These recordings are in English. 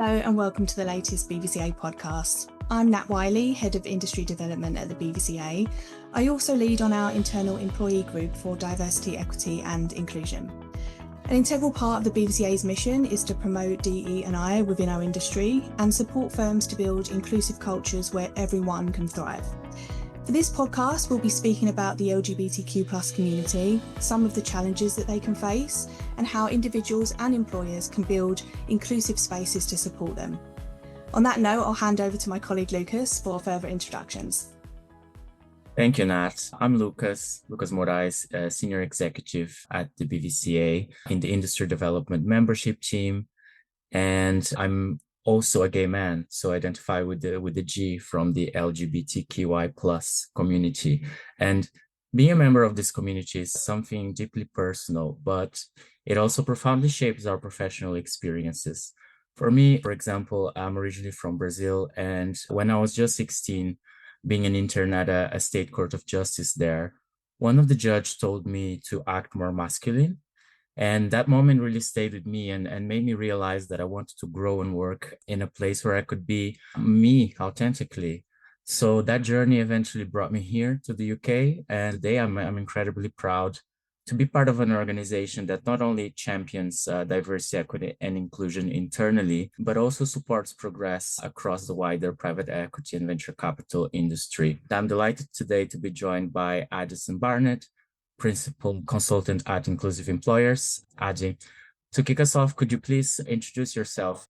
Hello and welcome to the latest BVCA podcast. I'm Nat Wiley, Head of Industry Development at the BVCA. I also lead on our internal employee group for diversity, equity and inclusion. An integral part of the BVCA's mission is to promote DE&I within our industry and support firms to build inclusive cultures where everyone can thrive. For this podcast, we'll be speaking about the LGBTQ+ community, some of the challenges that they can face, and how individuals and employers can build inclusive spaces to support them. On that note, I'll hand over to my colleague Lucas for further introductions. Thank you, Nat. I'm Lucas Moraes, a Senior Executive at the BVCA in the Industry Development Membership Team, and I'm also a gay man, so I identify with the G from the LGBTQI+ community. And being a member of this community is something deeply personal, but it also profoundly shapes our professional experiences. For me, for example, I'm originally from Brazil, and when I was just 16, being an intern at a state court of justice there, one of the judges told me to act more masculine. And that moment really stayed with me and made me realize that I wanted to grow and work in a place where I could be me authentically. So that journey eventually brought me here to the UK. And today I'm incredibly proud to be part of an organization that not only champions diversity, equity, and inclusion internally, but also supports progress across the wider private equity and venture capital industry. I'm delighted today to be joined by Addison Barnett, Principal Consultant at Inclusive Employers. Addy, to kick us off, could you please introduce yourself?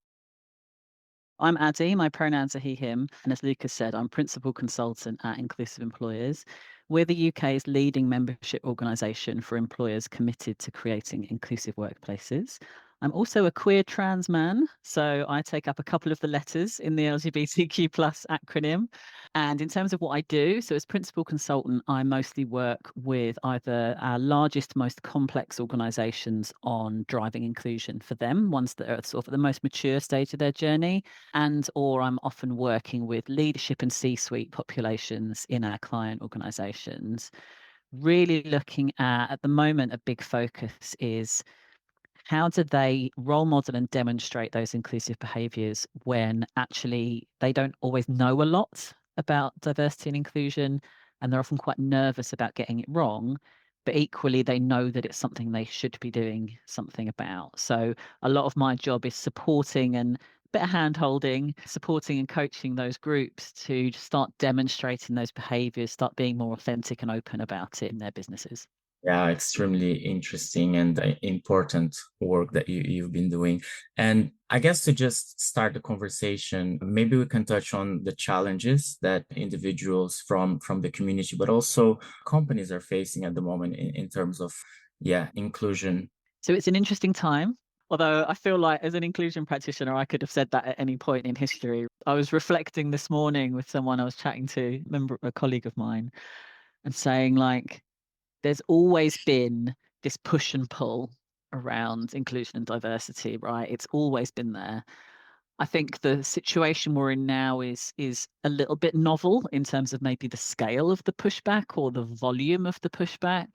I'm Addy, my pronouns are he, him, and as Lucas said, I'm Principal Consultant at Inclusive Employers. We're the UK's leading membership organisation for employers committed to creating inclusive workplaces. I'm also a queer trans man, so I take up a couple of the letters in the LGBTQ+ acronym. And in terms of what I do, so as principal consultant, I mostly work with either our largest, most complex organisations on driving inclusion for them, ones that are sort of at the most mature stage of their journey, or I'm often working with leadership and C-suite populations in our client organisations. Really looking at the moment, a big focus is how do they role model and demonstrate those inclusive behaviours when actually they don't always know a lot about diversity and inclusion, and they're often quite nervous about getting it wrong, but equally they know that it's something they should be doing something about. So a lot of my job is supporting and bit of hand-holding, supporting and coaching those groups to start demonstrating those behaviours, start being more authentic and open about it in their businesses. Yeah, extremely interesting and important work that you've been doing. And I guess to just start the conversation, maybe we can touch on the challenges that individuals from the community, but also companies are facing at the moment in terms of, inclusion. So it's an interesting time. Although I feel like as an inclusion practitioner, I could have said that at any point in history. I was reflecting this morning with someone I was chatting to, a colleague of mine, and saying like, there's always been this push and pull around inclusion and diversity, right? It's always been there. I think the situation we're in now is a little bit novel in terms of maybe the scale of the pushback or the volume of the pushback.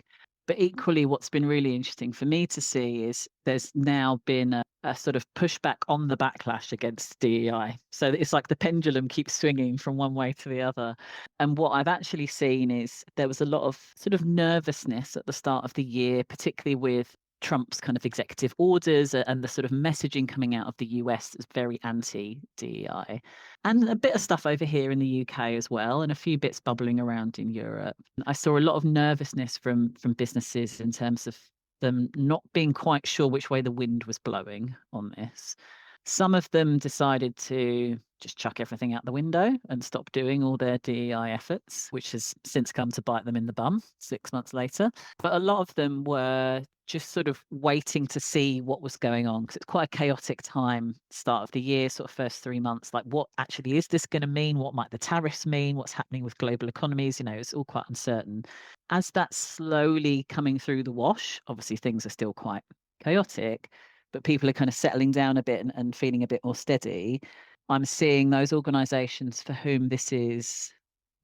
But equally, what's been really interesting for me to see is there's now been a sort of pushback on the backlash against DEI. So it's like the pendulum keeps swinging from one way to the other. And what I've actually seen is there was a lot of sort of nervousness at the start of the year, particularly with Trump's kind of executive orders and the sort of messaging coming out of the US is very anti-DEI. And a bit of stuff over here in the UK as well, and a few bits bubbling around in Europe. I saw a lot of nervousness from businesses in terms of them not being quite sure which way the wind was blowing on this. Some of them decided to just chuck everything out the window and stop doing all their DEI efforts, which has since come to bite them in the bum 6 months later. But a lot of them were just sort of waiting to see what was going on, because it's quite a chaotic time, start of the year, sort of first 3 months, like what actually is this going to mean? What might the tariffs mean? What's happening with global economies? It's all quite uncertain. As that's slowly coming through the wash, obviously things are still quite chaotic, but people are kind of settling down a bit and feeling a bit more steady. I'm seeing those organisations for whom this is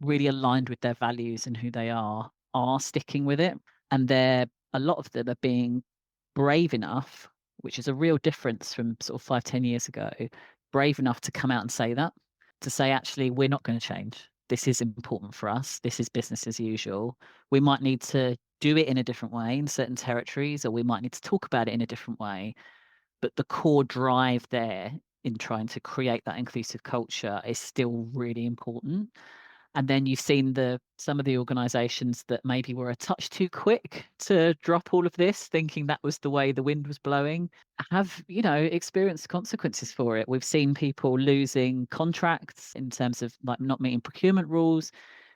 really aligned with their values and who they are sticking with it. And a lot of them are being brave enough, which is a real difference from sort of 5-10 years ago, brave enough to come out and say that, to say, actually, we're not going to change. This is important for us. This is business as usual. We might need to do it in a different way in certain territories, or we might need to talk about it in a different way. But the core drive there in trying to create that inclusive culture is still really important. And then you've seen some of the organisations that maybe were a touch too quick to drop all of this, thinking that was the way the wind was blowing, have, experienced consequences for it. We've seen people losing contracts in terms of like not meeting procurement rules.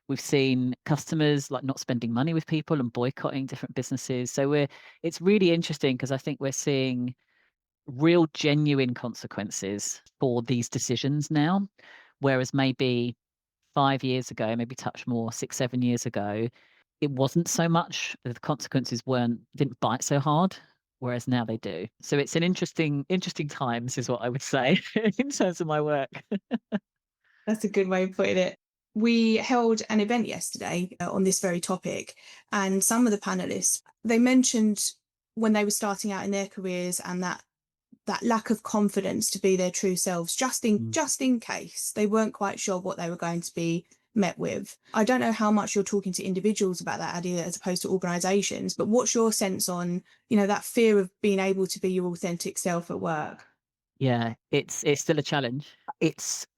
We've seen customers like not spending money with people and boycotting different businesses. So it's really interesting because I think we're seeing real genuine consequences for these decisions now, whereas maybe 5 years ago, maybe touch more, 6, 7 years ago, it wasn't so much. The consequences didn't bite so hard, whereas now they do. So it's an interesting times is what I would say in terms of my work. That's a good way of putting it. We held an event yesterday on this very topic, and some of the panelists, they mentioned when they were starting out in their careers and that lack of confidence to be their true selves, just in case they weren't quite sure what they were going to be met with. I don't know how much you're talking to individuals about that idea as opposed to organisations, but what's your sense on, that fear of being able to be your authentic self at work? Yeah, it's still a challenge. It's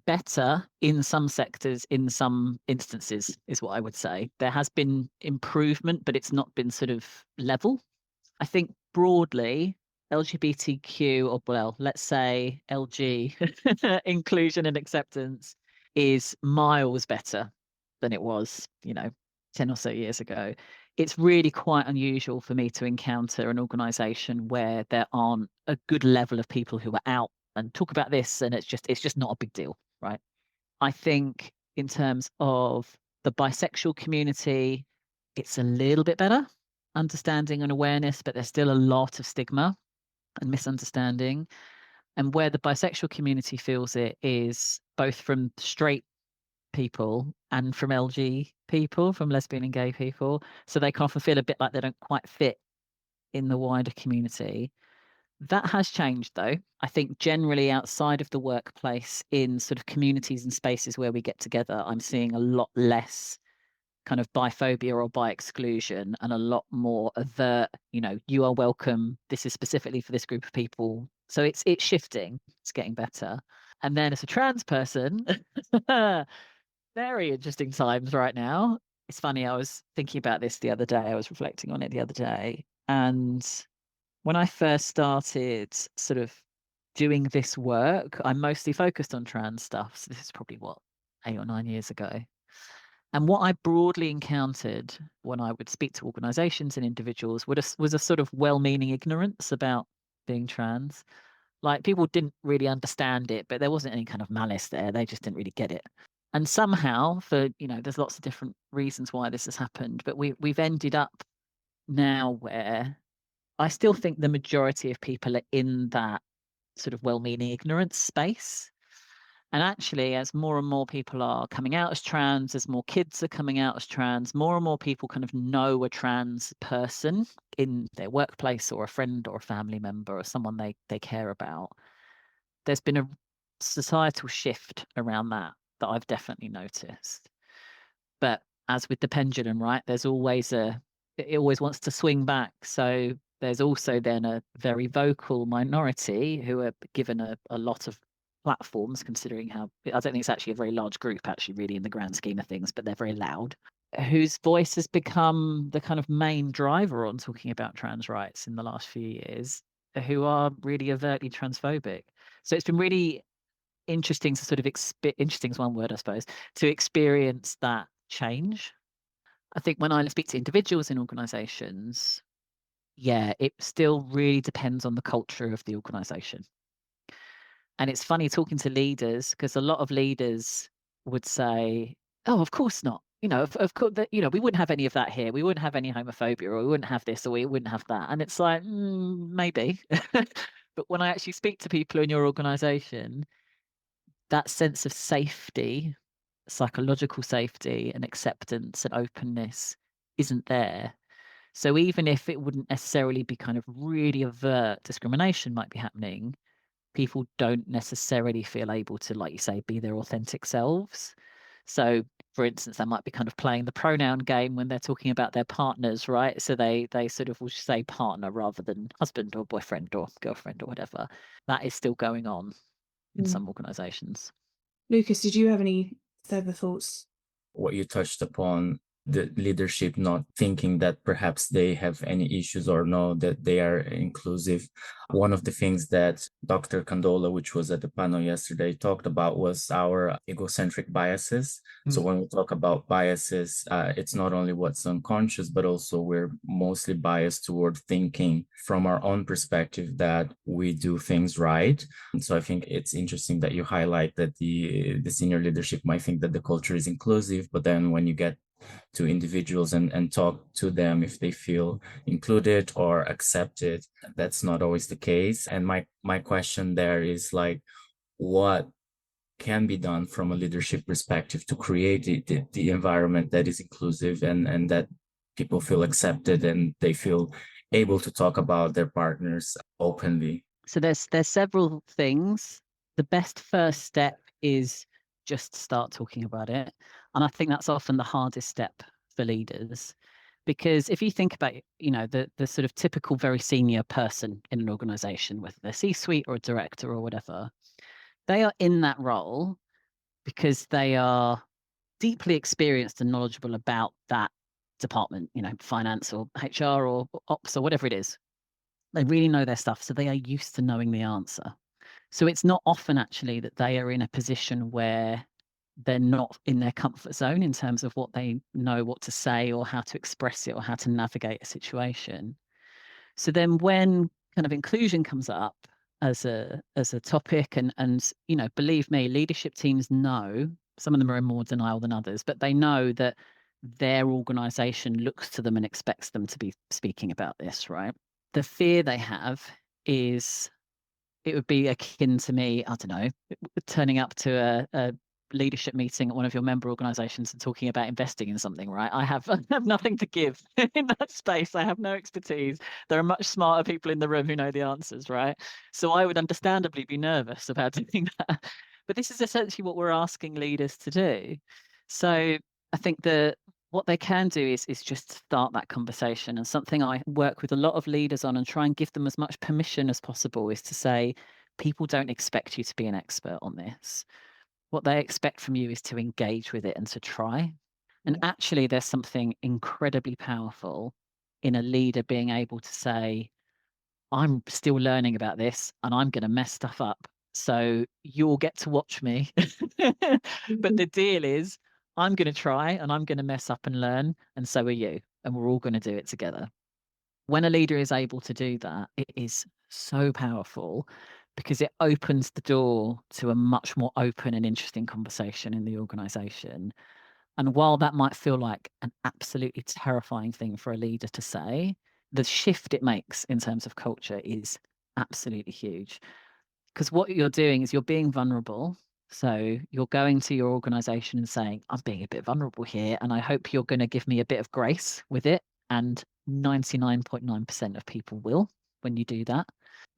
better in some sectors, in some instances, is what I would say. There has been improvement, but it's not been sort of level. I think broadly, LGBTQ, or well, let's say LG, inclusion and acceptance, is miles better than it was, 10 or so years ago. It's really quite unusual for me to encounter an organisation where there aren't a good level of people who are out and talk about this, and it's just not a big deal, right? I think in terms of the bisexual community, it's a little bit better understanding and awareness, but there's still a lot of stigma and misunderstanding. And where the bisexual community feels it is both from straight people and from LG people, from lesbian and gay people. So they can often feel a bit like they don't quite fit in the wider community. That has changed, though. I think generally outside of the workplace, in sort of communities and spaces where we get together, I'm seeing a lot less kind of biphobia or bi exclusion and a lot more overt, you are welcome. This is specifically for this group of people. So it's shifting. It's getting better. And then as a trans person, very interesting times right now. It's funny, I was thinking about this the other day. I was reflecting on it the other day. And when I first started sort of doing this work, I mostly focused on trans stuff. So this is probably 8 or 9 years ago. And what I broadly encountered when I would speak to organisations and individuals was a sort of well-meaning ignorance about being trans. Like people didn't really understand it, but there wasn't any kind of malice there. They just didn't really get it. And somehow, there's lots of different reasons why this has happened, but we've ended up now where I still think the majority of people are in that sort of well-meaning ignorance space. And actually, as more and more people are coming out as trans, as more kids are coming out as trans, more and more people kind of know a trans person in their workplace or a friend or a family member or someone they care about. There's been a societal shift around that I've definitely noticed. But as with the pendulum, right, it always wants to swing back. So there's also then a very vocal minority who are given a lot of platforms, considering how I don't think it's actually a very large group actually really in the grand scheme of things, but they're very loud, whose voice has become the kind of main driver on talking about trans rights in the last few years, who are really overtly transphobic. So it's been really interesting to sort of interesting is one word, I suppose, to experience that change. I think when I speak to individuals in organizations, it still really depends on the culture of the organization. And it's funny talking to leaders because a lot of leaders would say, oh, of course not. Of course, we wouldn't have any of that here. We wouldn't have any homophobia, or we wouldn't have this, or we wouldn't have that. And it's like, maybe. But when I actually speak to people in your organization, that sense of safety, psychological safety and acceptance and openness isn't there. So even if it wouldn't necessarily be kind of really overt discrimination might be happening, people don't necessarily feel able to, like you say, be their authentic selves. So, for instance, they might be kind of playing the pronoun game when they're talking about their partners, right? So they sort of will say partner rather than husband or boyfriend or girlfriend or whatever. That is still going on in some organisations. Lucas, did you have any further thoughts? What you touched upon, the leadership not thinking that perhaps they have any issues or know that they are inclusive. One of the things that Dr. Candola, which was at the panel yesterday, talked about was our egocentric biases. So when we talk about biases, it's not only what's unconscious, but also we're mostly biased toward thinking from our own perspective that we do things right. And so I think it's interesting that you highlight that the senior leadership might think that the culture is inclusive, but then when you get to individuals and talk to them if they feel included or accepted, that's not always the case. And my question there is like, what can be done from a leadership perspective to create the environment that is inclusive and that people feel accepted and they feel able to talk about their partners openly? So there's several things. The best first step is just start talking about it. And I think that's often the hardest step for leaders. Because if you think about, the sort of typical very senior person in an organization, whether they're C-suite or a director or whatever, they are in that role because they are deeply experienced and knowledgeable about that department, finance or HR or ops or whatever it is. They really know their stuff, so they are used to knowing the answer. So it's not often actually that they are in a position where they're not in their comfort zone in terms of what they know what to say or how to express it or how to navigate a situation. So then when kind of inclusion comes up as a topic and believe me, leadership teams know, some of them are in more denial than others, but they know that their organization looks to them and expects them to be speaking about this, right? The fear they have is it would be akin to me, I don't know, turning up to a leadership meeting at one of your member organizations and talking about investing in something, right? I have nothing to give in that space. I have no expertise. There are much smarter people in the room who know the answers, right? So I would understandably be nervous about doing that. But this is essentially what we're asking leaders to do. So I think what they can do is just start that conversation. And something I work with a lot of leaders on and try and give them as much permission as possible is to say, people don't expect you to be an expert on this. What they expect from you is to engage with it and to try. And actually, there's something incredibly powerful in a leader being able to say, I'm still learning about this and I'm going to mess stuff up. So you'll get to watch me. But the deal is, I'm going to try and I'm going to mess up and learn. And so are you. And we're all going to do it together. When a leader is able to do that, it is so powerful because it opens the door to a much more open and interesting conversation in the organization. And while that might feel like an absolutely terrifying thing for a leader to say, the shift it makes in terms of culture is absolutely huge. Because what you're doing is you're being vulnerable. So you're going to your organization and saying, I'm being a bit vulnerable here, and I hope you're going to give me a bit of grace with it. And 99.9% of people will when you do that.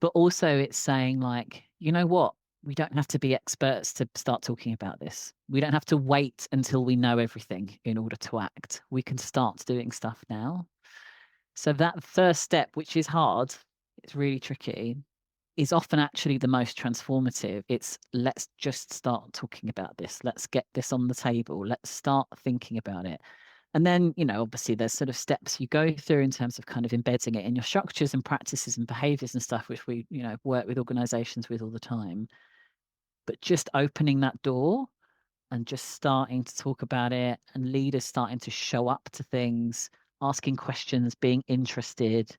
But also it's saying like, you know what? We don't have to be experts to start talking about this. We don't have to wait until we know everything in order to act. We can start doing stuff now. So that first step, which is hard, it's really tricky, is often actually the most transformative. It's let's just start talking about this. Let's get this on the table. Let's start thinking about it. And then, obviously there's sort of steps you go through in terms of kind of embedding it in your structures and practices and behaviors and stuff, which we, work with organizations with all the time. But just opening that door and just starting to talk about it and leaders starting to show up to things, asking questions, being interested,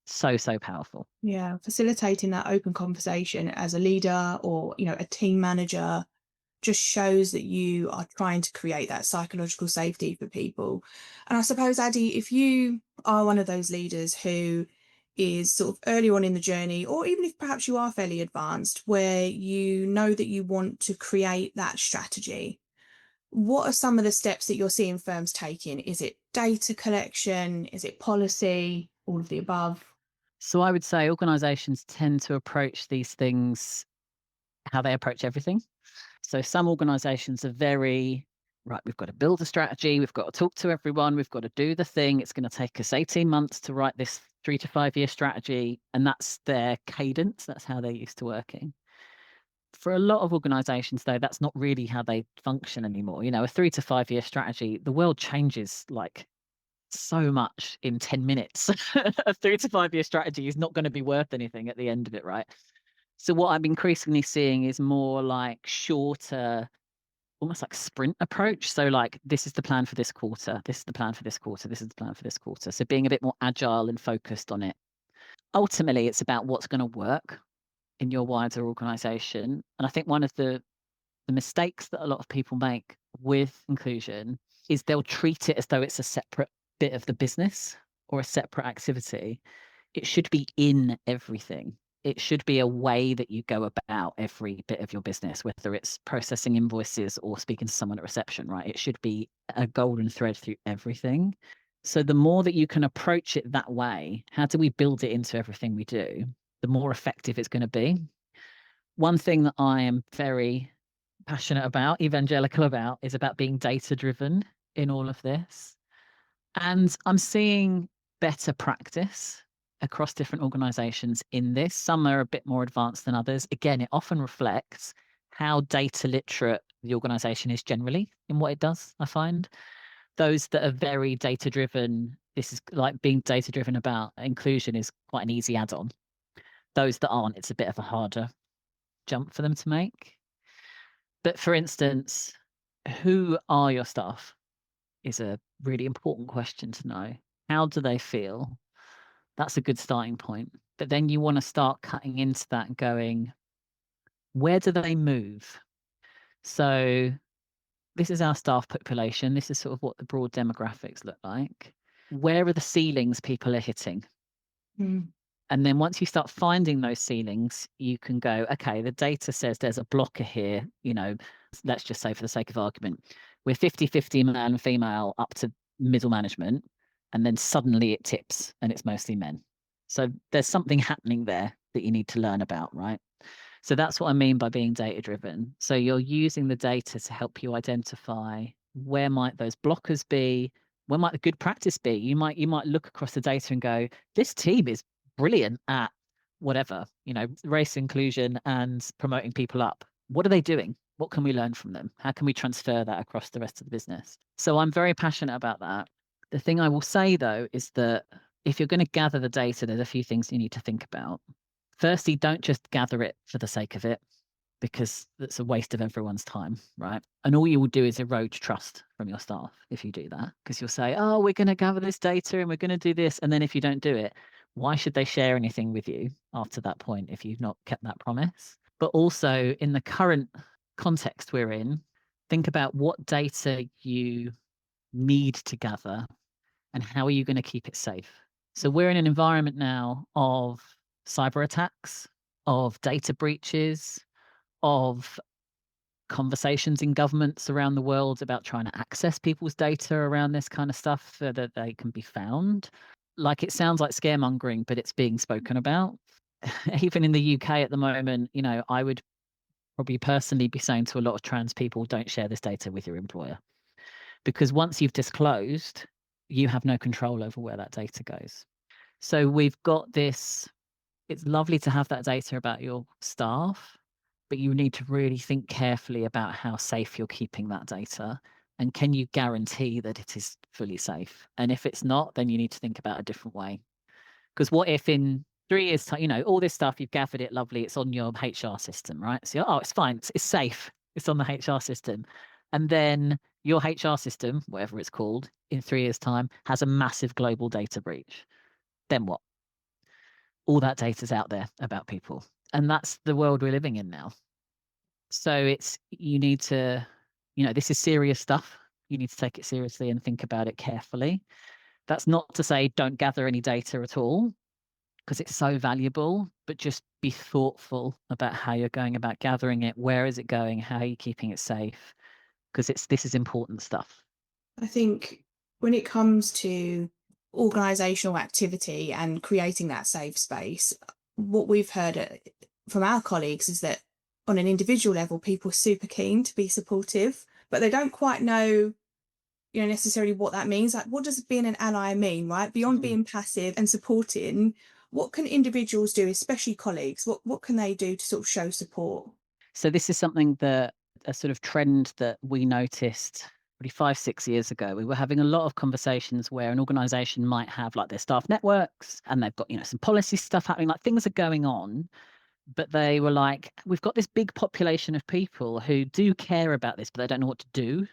so powerful. Yeah, facilitating that open conversation as a leader or, a team manager just shows that you are trying to create that psychological safety for people. And I suppose, Addy, if you are one of those leaders who is sort of early on in the journey, or even if perhaps you are fairly advanced, where you know that you want to create that strategy, what are some of the steps that you're seeing firms taking? Is it data collection? Is it policy? All of the above? So I would say organizations tend to approach these things how they approach everything. So some organizations are very, right, we've got to build a strategy, we've got to talk to everyone, we've got to do the thing. It's going to take us 18 months to write this 3 to 5 year strategy. And that's their cadence. That's how they're used to working. For a lot of organizations, though, that's not really how they function anymore. You know, a 3 to 5 year strategy, the world changes like so much in 10 minutes. A 3 to 5 year strategy is not going to be worth anything at the end of it, right? So what I'm increasingly seeing is more like shorter, almost like sprint approach. So like, this is the plan for this quarter. This is the plan for this quarter. This is the plan for this quarter. So being a bit more agile and focused on it. Ultimately, it's about what's going to work in your wider organization. And I think one of the mistakes that a lot of people make with inclusion is they'll treat it as though it's a separate bit of the business or a separate activity. It should be in everything. It should be a way that you go about every bit of your business, whether it's processing invoices or speaking to someone at reception, right? It should be a golden thread through everything. So the more that you can approach it that way, how do we build it into everything we do? The more effective it's going to be. One thing that I am very passionate about, evangelical about, is about being data driven in all of this. And I'm seeing better practice across different organizations in this. Some are a bit more advanced than others. Again, it often reflects how data literate the organization is generally in what it does, I find. Those that are very data driven, this is like being data driven about inclusion is quite an easy add-on. Those that aren't, it's a bit of a harder jump for them to make. But for instance, who are your staff is a really important question to know. How do they feel? That's a good starting point. But then you want to start cutting into that and going, where do they move? So this is our staff population. This is sort of what the broad demographics look like. Where are the ceilings people are hitting? Mm. And then once you start finding those ceilings, you can go, okay, the data says there's a blocker here. You know, let's just say for the sake of argument, we're 50-50 male and female up to middle management. And then suddenly it tips and it's mostly men. So there's something happening there that you need to learn about, right? So that's what I mean by being data driven. So you're using the data to help you identify where might those blockers be, where might the good practice be. You might look across the data and go, this team is brilliant at whatever, you know, race inclusion and promoting people up. What are they doing? What can we learn from them? How can we transfer that across the rest of the business? So I'm very passionate about that. The thing I will say though is that if you're going to gather the data, there's a few things you need to think about. Firstly, don't just gather it for the sake of it, because that's a waste of everyone's time, right? And all you will do is erode trust from your staff if you do that, because you'll say, oh, we're going to gather this data and we're going to do this. And then if you don't do it, why should they share anything with you after that point if you've not kept that promise? But also in the current context we're in, think about what data you need to gather and how are you going to keep it safe? So we're in an environment now of cyber attacks, of data breaches, of conversations in governments around the world about trying to access people's data around this kind of stuff so that they can be found. Like, it sounds like scaremongering, but it's being spoken about. Even in the UK at the moment, you know, I would probably personally be saying to a lot of trans people, don't share this data with your employer. Because once you've disclosed, you have no control over where that data goes. So we've got this, it's lovely to have that data about your staff, but you need to really think carefully about how safe you're keeping that data. And can you guarantee that it is fully safe? And if it's not, then you need to think about a different way. Because what if in 3 years' time, you know, all this stuff, you've gathered it, lovely, it's on your HR system, right? So, oh, it's fine, it's safe, it's on the HR system. And then your HR system, whatever it's called, in 3 years' time, has a massive global data breach. Then what? All that data's out there about people. And that's the world we're living in now. So you need to, you know, this is serious stuff. You need to take it seriously and think about it carefully. That's not to say don't gather any data at all, because it's so valuable, but just be thoughtful about how you're going about gathering it. Where is it going? How are you keeping it safe? Because this is important stuff. I think when it comes to organisational activity and creating that safe space, what we've heard from our colleagues is that on an individual level, people are super keen to be supportive, but they don't quite know, necessarily what that means. Like, what does being an ally mean, right? Beyond being passive and supporting, what can individuals do, especially colleagues? What can they do to sort of show support? So this is something that a sort of trend that we noticed probably 5-6 years ago. We were having a lot of conversations where an organization might have like their staff networks and they've got, some policy stuff happening, like things are going on. But they were like, we've got this big population of people who do care about this, but they don't know what to do.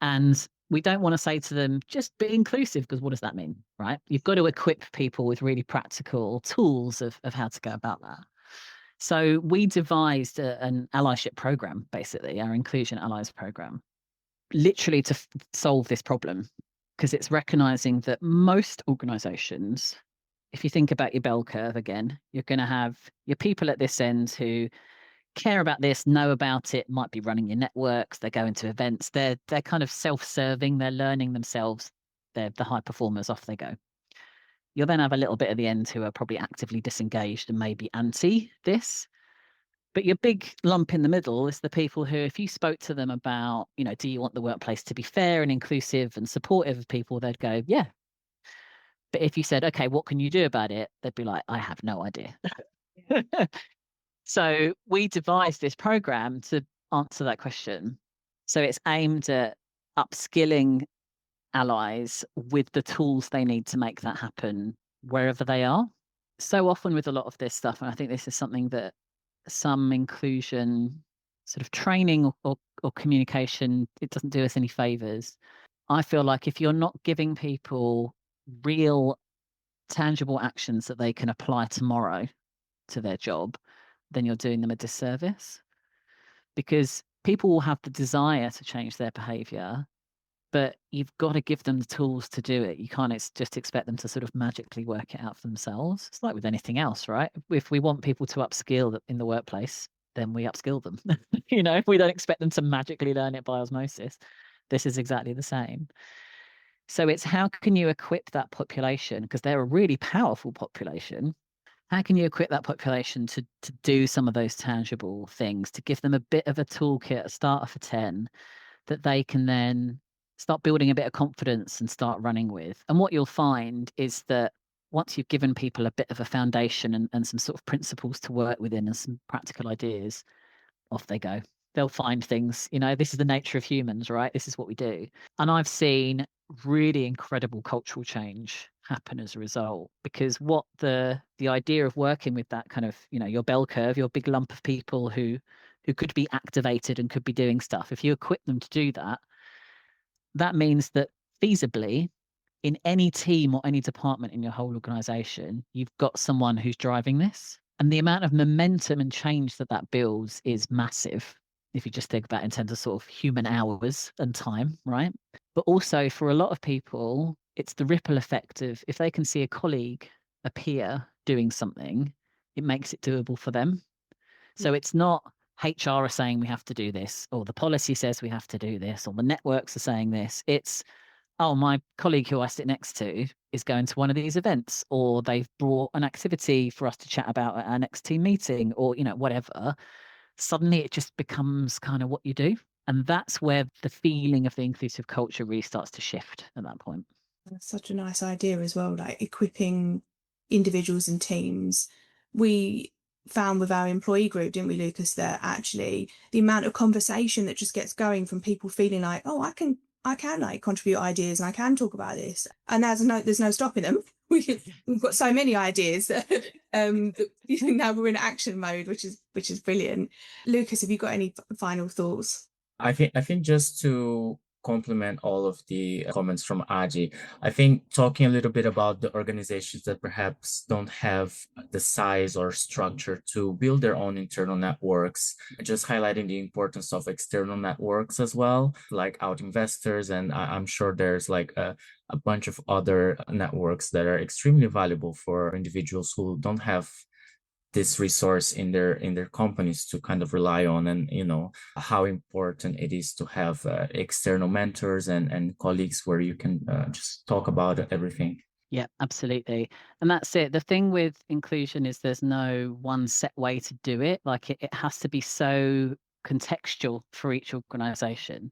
And we don't want to say to them, just be inclusive, because what does that mean, right? You've got to equip people with really practical tools of how to go about that. So we devised an allyship program, basically, our Inclusion Allies program, literally to solve this problem, because it's recognizing that most organizations, if you think about your bell curve again, you're going to have your people at this end who care about this, know about it, might be running your networks, they're going to events, they're kind of self-serving, they're learning themselves, they're the high performers, off they go. You'll then have a little bit at the end who are probably actively disengaged and maybe anti this. But your big lump in the middle is the people who, if you spoke to them about, do you want the workplace to be fair and inclusive and supportive of people, they'd go, yeah. But if you said, okay, what can you do about it? They'd be like, I have no idea. So we devised this program to answer that question. So it's aimed at upskilling allies with the tools they need to make that happen wherever they are. So often with a lot of this stuff, and I think this is something that some inclusion sort of training or communication, it doesn't do us any favors. I feel like if you're not giving people real tangible actions that they can apply tomorrow to their job, then you're doing them a disservice, because people will have the desire to change their behavior, but you've got to give them the tools to do it. You can't just expect them to sort of magically work it out for themselves. It's like with anything else, right? If we want people to upskill in the workplace, then we upskill them. If we don't expect them to magically learn it by osmosis, this is exactly the same. So it's how can you equip that population, because they're a really powerful population. How can you equip that population to do some of those tangible things, to give them a bit of a toolkit, a starter for 10, that they can then start building a bit of confidence and start running with? And what you'll find is that once you've given people a bit of a foundation and some sort of principles to work within and some practical ideas, off they go. They'll find things, this is the nature of humans, right? This is what we do. And I've seen really incredible cultural change happen as a result, because what the idea of working with that kind of, your bell curve, your big lump of people who could be activated and could be doing stuff, if you equip them to do that, that means that feasibly in any team or any department in your whole organization, you've got someone who's driving this. And the amount of momentum and change that builds is massive, if you just think about it in terms of sort of human hours and time, right? But also for a lot of people, it's the ripple effect of, if they can see a colleague, a peer doing something, it makes it doable for them. So it's not HR are saying we have to do this, or the policy says we have to do this, or the networks are saying this. It's, oh, my colleague who I sit next to is going to one of these events, or they've brought an activity for us to chat about at our next team meeting, or, whatever. Suddenly it just becomes kind of what you do. And that's where the feeling of the inclusive culture really starts to shift at that point. That's such a nice idea as well, like equipping individuals and teams. We found with our employee group, didn't we, Lucas, that actually the amount of conversation that just gets going from people feeling like, oh, I can like contribute ideas and I can talk about this, and there's no stopping them. We've got so many ideas that now we're in action mode, which is brilliant. Lucas, have you got any final thoughts? I think just to complement all of the comments from Aji, I think talking a little bit about the organizations that perhaps don't have the size or structure to build their own internal networks, just highlighting the importance of external networks as well, like out investors. And I'm sure there's like a bunch of other networks that are extremely valuable for individuals who don't have this resource in their companies to kind of rely on, and how important it is to have external mentors and colleagues where you can just talk about everything. Yeah, absolutely. And that's it. The thing with inclusion is there's no one set way to do it. Like it has to be so contextual for each organisation.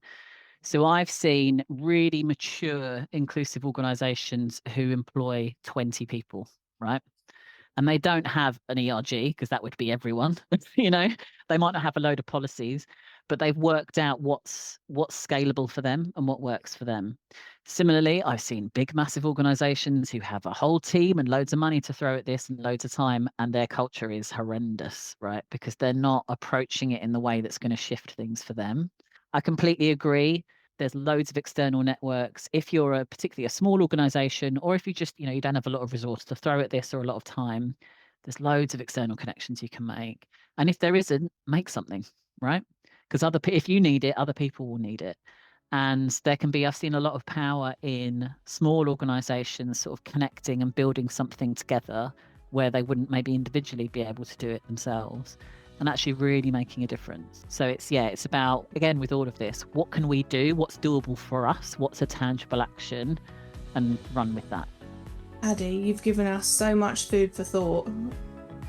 So I've seen really mature, inclusive organisations who employ 20 people, right? And they don't have an ERG because that would be everyone. You know, they might not have a load of policies, but they've worked out what's scalable for them and what works for them. Similarly, I've seen big, massive organizations who have a whole team and loads of money to throw at this and loads of time, and their culture is horrendous, right? Because they're not approaching it in the way that's going to shift things for them. I completely agree. There's loads of external networks. If you're particularly a small organization, or if you just, you don't have a lot of resource to throw at this or a lot of time, there's loads of external connections you can make. And if there isn't, make something, right? Because if you need it, other people will need it. And there can be, I've seen a lot of power in small organizations sort of connecting and building something together where they wouldn't maybe individually be able to do it themselves, and actually really making a difference. So it's about, again, with all of this, what can we do? What's doable for us? What's a tangible action? And run with that. Addie, you've given us so much food for thought.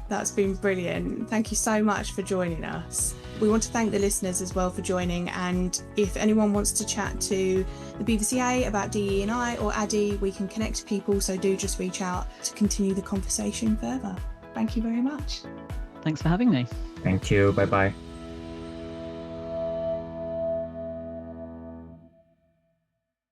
That's been brilliant. Thank you so much for joining us. We want to thank the listeners as well for joining, and if anyone wants to chat to the BVCA about DE&I or Addie, we can connect people, so do just reach out to continue the conversation further. Thank you very much. Thanks for having me. Thank you. Bye-bye.